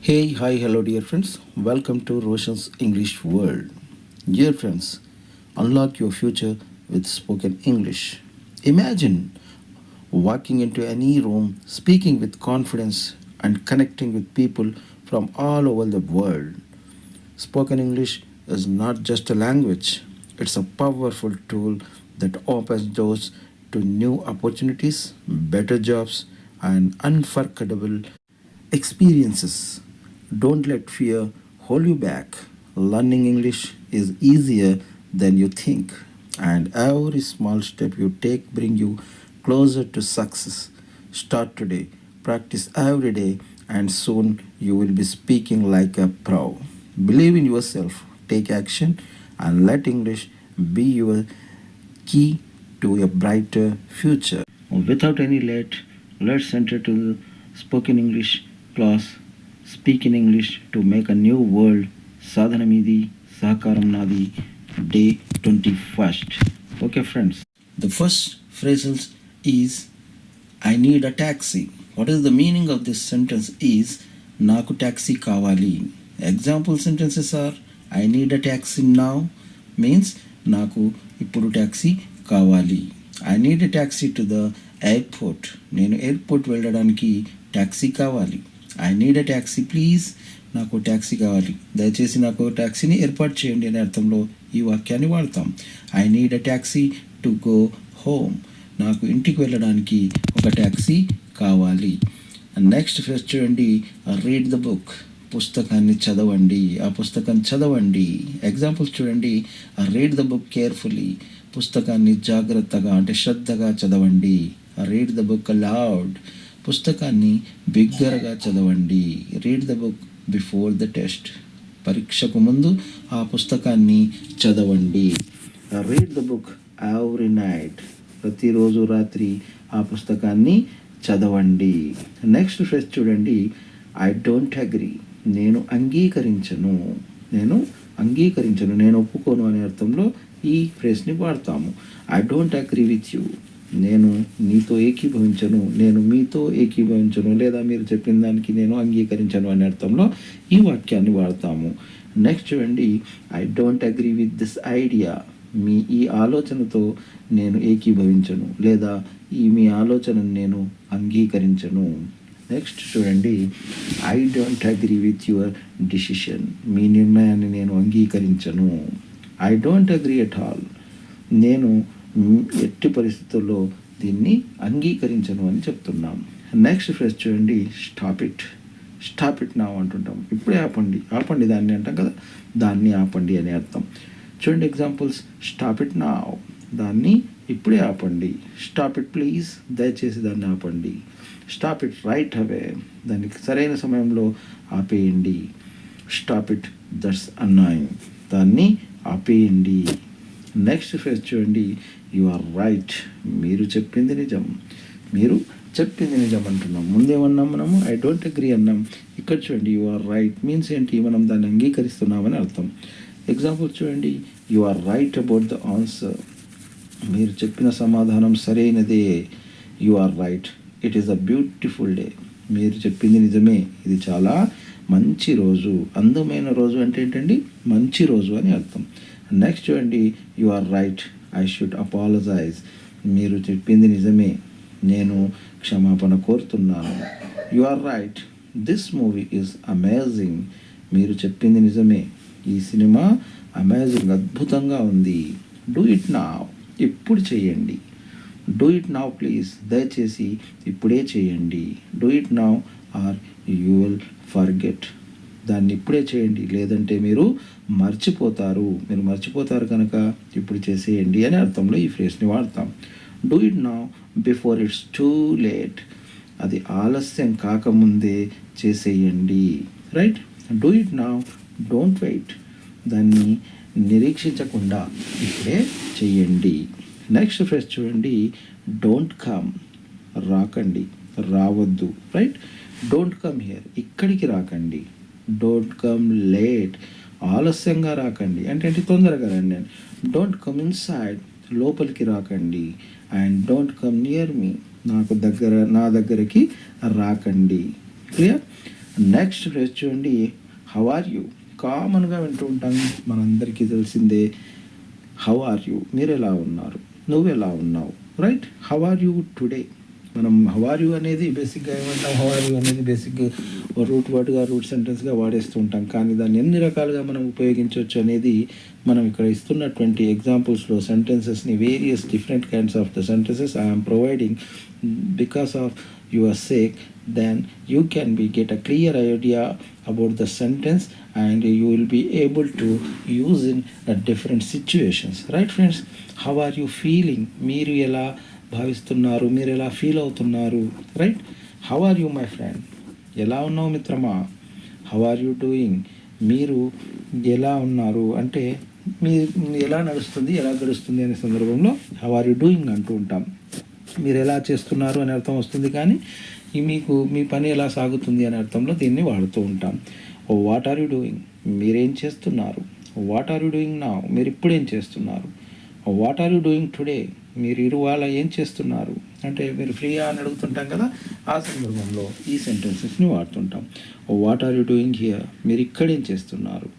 Hey, hi, hello, dear friends. Welcome to Roshan's English World. Dear friends, unlock your future with spoken English. Imagine walking into any room, speaking with confidence, and connecting with people from all over the world. Spoken English is not just a language, it's a powerful tool that opens doors to new opportunities, better jobs, and unforgettable experiences. Don't let fear hold you back. Learning English is easier than you think, and every small step you take bring you closer to success. Start today, practice every day, and soon you will be speaking like a pro. Believe in yourself, take action, and let English be your key to a brighter future. Without any late, let's enter to the spoken English class. Speak in English to make a new world. Sadhanamidi, Sahakaram Nadi, day 21st. Okay, friends. The first phrase is I need a taxi. What is the meaning of this sentence is Naku taxi kawali. Example sentences are I need a taxi now means Naku ippudu taxi kawali. I need a taxi to the airport నేను airport వెళ్ళడానికి taxi కావాలి. I need a taxi please, నాకు taxi కావాలి, దయచేసి నాకు ట్యాక్సీని ఏర్పాటు చేయండి అనే అర్థంలో ఈ వాక్యాన్ని వాడతాం. I need a taxi to go home, నాకు ఇంటికి వెళ్ళడానికి ఒక ట్యాక్సీ కావాలి. నెక్స్ట్ ఫస్ట్ చూడండి, రీడ్ ద బుక్, పుస్తకాన్ని చదవండి, ఆ పుస్తకం చదవండి. ఎగ్జాంపుల్స్ చూడండి, రీడ్ ద బుక్ కేర్ఫుల్లీ, పుస్తకాన్ని జాగ్రత్తగా అంటే శ్రద్ధగా చదవండి. రీడ్ ద బుక్ లౌడ్, పుస్తకాన్ని బిగ్గరగా చదవండి. Read the book before the test, పరీక్షకు ముందు ఆ పుస్తకాన్ని చదవండి. Read the book every night, ప్రతిరోజు రాత్రి ఆ పుస్తకాన్ని చదవండి. నెక్స్ట్ ఫ్రెష్ చూడండి, ఐ డోంట్ అగ్రీ, నేను అంగీకరించను, నేను అంగీకరించను, నేను ఒప్పుకోను అనే అర్థంలో ఈ ఫ్రేజ్ని వాడతాము. I don't agree with you, నేను నీతో ఏకీభవించను, నేను మీతో ఏకీభవించను, లేదా మీరు చెప్పిన దానికి నేను అంగీకరించను అనే అర్థంలో ఈ వాక్యాన్ని వాడతాము. నెక్స్ట్ చూడండి, I don't agree with this idea, మీ ఈ ఆలోచనతో నేను ఏకీభవించను, లేదా మీ ఆలోచనను నేను అంగీకరించను. నెక్స్ట్ చూడండి, I don't agree with your decision, మీ నిర్ణయాన్ని నేను అంగీకరించను. I don't agree at all, నేను ఎట్టి పరిస్థితుల్లో దీన్ని అంగీకరించను అని చెప్తున్నాం. నెక్స్ట్ ఫ్రెష్ చూడండి, స్టాప్ ఇట్, స్టాప్ ఇట్ నా అంటుంటాం, ఇప్పుడే ఆపండి, ఆపండి దాన్ని అంటాం కదా, దాన్ని ఆపండి అని అర్థం. చూడండి ఎగ్జాంపుల్స్, స్టాప్ ఇట్ నా, దాన్ని ఇప్పుడే ఆపండి. స్టాప్ ఇట్ ప్లీజ్, దయచేసి దాన్ని ఆపండి. స్టాప్ ఇట్ రైట్ అవే, దానికి సరైన సమయంలో ఆపేయండి. స్టాప్ ఇట్ దట్స్ అన్నాయింగ్, దాన్ని ఆపేయండి. నెక్స్ట్ ఫేజ్ చూడండి, యు ఆర్ రైట్, మీరు చెప్పింది నిజం, మీరు చెప్పింది నిజం అంటున్నాం. ముందేమన్నాం మనము, ఐ డోంట్ అగ్రీ అన్నాం. ఇక్కడ చూడండి, యు ఆర్ రైట్ మీన్స్ ఏంటి, మనం దాన్ని అంగీకరిస్తున్నామని అర్థం. ఎగ్జాంపుల్ చూడండి, you are right about the answer, మీరు చెప్పిన సమాధానం సరైనదే. You are right, it is a beautiful day, మీరు చెప్పింది నిజమే, ఇది చాలా మంచి రోజు. అందమైన రోజు అంటే ఏంటండి, మంచి రోజు అని అర్థం. నెక్స్ట్ చూడండి, you are right I should apologise, మీరు చెప్పింది నిజమే, నేను క్షమాపణ కోరుతున్నాను. You are right this movie is amazing, మీరు చెప్పింది నిజమే, ఈ సినిమా అమేజింగ్ అద్భుతంగా ఉంది. డూ ఇట్ నౌ, ఇప్పుడు చేయండి. డూ ఇట్ నౌ ప్లీజ్, దయచేసి ఇప్పుడే చేయండి. Do it now or you will forget, దాన్ని ఇప్పుడే చేయండి, లేదంటే మీరు మర్చిపోతారు, మీరు మర్చిపోతారు కనుక ఇప్పుడు చేసేయండి అనే అర్థంలో ఈ ఫ్రేజ్ని వాడతాం. Do it now before it's too late, అది ఆలస్యం కాకముందే చేసేయండి. Right, do it now don't wait, దాన్ని నిరీక్షించకుండా ఇప్పుడే చెయ్యండి. నెక్స్ట్ ఫ్రేజ్ చూడండి, డోంట్ కమ్, రాకండి, రావద్దు. రైట్, డోంట్ కమ్ హియర్, ఇక్కడికి రాకండి. డోంట్ కమ్ లేట్, ఆలస్యంగా రాకండి అంటే తొందరగా రండి. డోంట్ కమ్ ఇన్సైడ్, లోపలికి రాకండి. అండ్ డోంట్ కమ్ నియర్ మీ, నా దగ్గరికి రాకండి. క్లియర్. నెక్స్ట్ ఫ్రేజ్ చూడండి, హౌ ఆర్ యూ. కామన్గా వింటూ ఉంటాం, మనందరికీ తెలిసిందే. హౌ ఆర్ యూ, మీరు ఎలా ఉన్నారు, నువ్వు ఎలా ఉన్నావు, right. How are you today. మనం హౌ ఆర్ యూ అనేది బేసిక్గా ఏమంటాం, హౌ ఆర్ యూ అనేది బేసిక్గా రూట్ వర్డ్గా రూట్ సెంటెన్స్గా వాడేస్తూ ఉంటాం. కానీ దాన్ని ఎన్ని రకాలుగా మనం ఉపయోగించవచ్చు అనేది మనం ఇక్కడ ఇస్తున్నటువంటి ఎగ్జాంపుల్స్లో సెంటెన్సెస్ని various different kinds of the sentences I'm providing because of your sake. then you can get a clear idea about the sentence and you will be able to use in different situations, right friends. How are you feeling, మీరు ఎలా భావిస్తున్నారు, మీరు ఎలా feel అవుతున్నారు, right. How are you my friend, ఎలా ఉన్నావు మిత్రమా. How are you doing, మీరు ఎలా ఉన్నారు అంటే మీ ఎలా నడుస్తుంది, ఎలా గడుస్తుంది అనే సందర్భంలో హౌ ఆర్ యూ డూయింగ్ అంటూ ఉంటాం. మీరు ఎలా చేస్తున్నారు అనే అర్థం వస్తుంది, కానీ మీకు మీ పని ఎలా సాగుతుంది అనే అర్థంలో దీన్ని వాడుతూ ఉంటాం. వాట్ ఆర్ యూ డూయింగ్, మీరేం చేస్తున్నారు. What are you doing now, మీరు ఇప్పుడు ఏం చేస్తున్నారు. What are you doing today, మీరు ఇరువాళ ఏం చేస్తున్నారు. అంటే మీరు ఫ్రీగా అని అడుగుతుంటాం కదా, ఆ సందర్భంలో ఈ సెంటెన్సెస్ని వాడుతుంటాం. What are you doing here, మీరు ఇక్కడేం చేస్తున్నారు.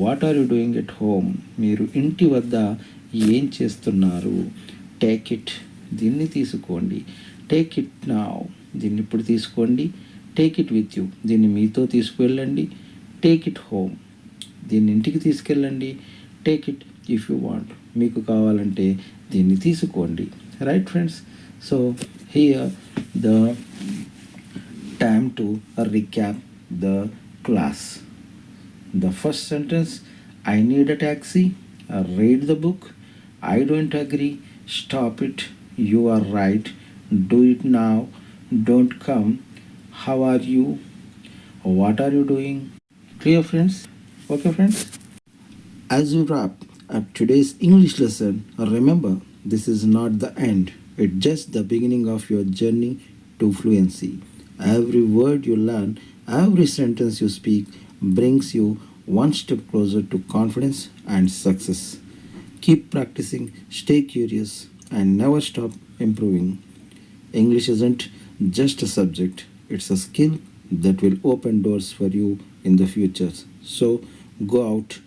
What are you doing at home, మీరు ఇంటి వద్ద ఏం చేస్తున్నారు. టేక్ ఇట్, దీన్ని తీసుకోండి. టేక్ ఇట్ నౌ, దీన్ని ఇప్పుడు తీసుకోండి. టేక్ ఇట్ విత్ యూ, దీన్ని మీతో తీసుకువెళ్ళండి. టేక్ ఇట్ హోమ్, దీన్ని ఇంటికి తీసుకెళ్ళండి. Take it if you want, మీకు కావాలంటే దీన్ని తీసుకోండి, right friends. So here the time to recap the class. The first sentence, I need a taxi. Read the book. I don't agree. Stop it. You are right. Do it now. Don't come. How are you? What are you doing? Clear, friends? Okay, friends? As we wrap up today's English lesson, remember, this is not the end. It's just the beginning of your journey to fluency. Every word you learn, every sentence you speak brings you one step closer to confidence and success. Keep practicing, stay curious, and never stop improving. English isn't just a subject, it's a skill that will open doors for you in the future. So go out,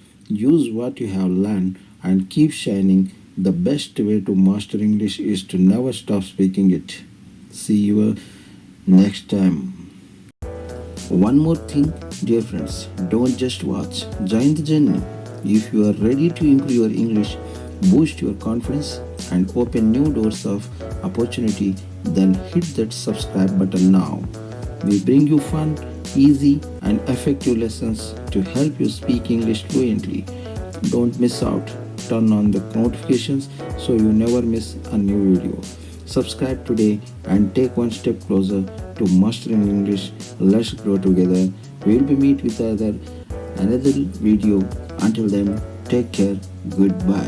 use what you have learned, and keep shining. The best way to master English is to never stop speaking it. See you next time. One more thing, dear friends, don't just watch, join the journey. If you are ready to improve your English, boost your confidence, and open new doors of opportunity, then hit that subscribe button now. We bring you fun, easy, and effective lessons to help you speak English fluently. Don't miss out. Turn on the notifications so you never miss a new video. Subscribe today and take one step closer to mastering English. Let's grow together. We'll be meet with another video. Until then, take care. Goodbye.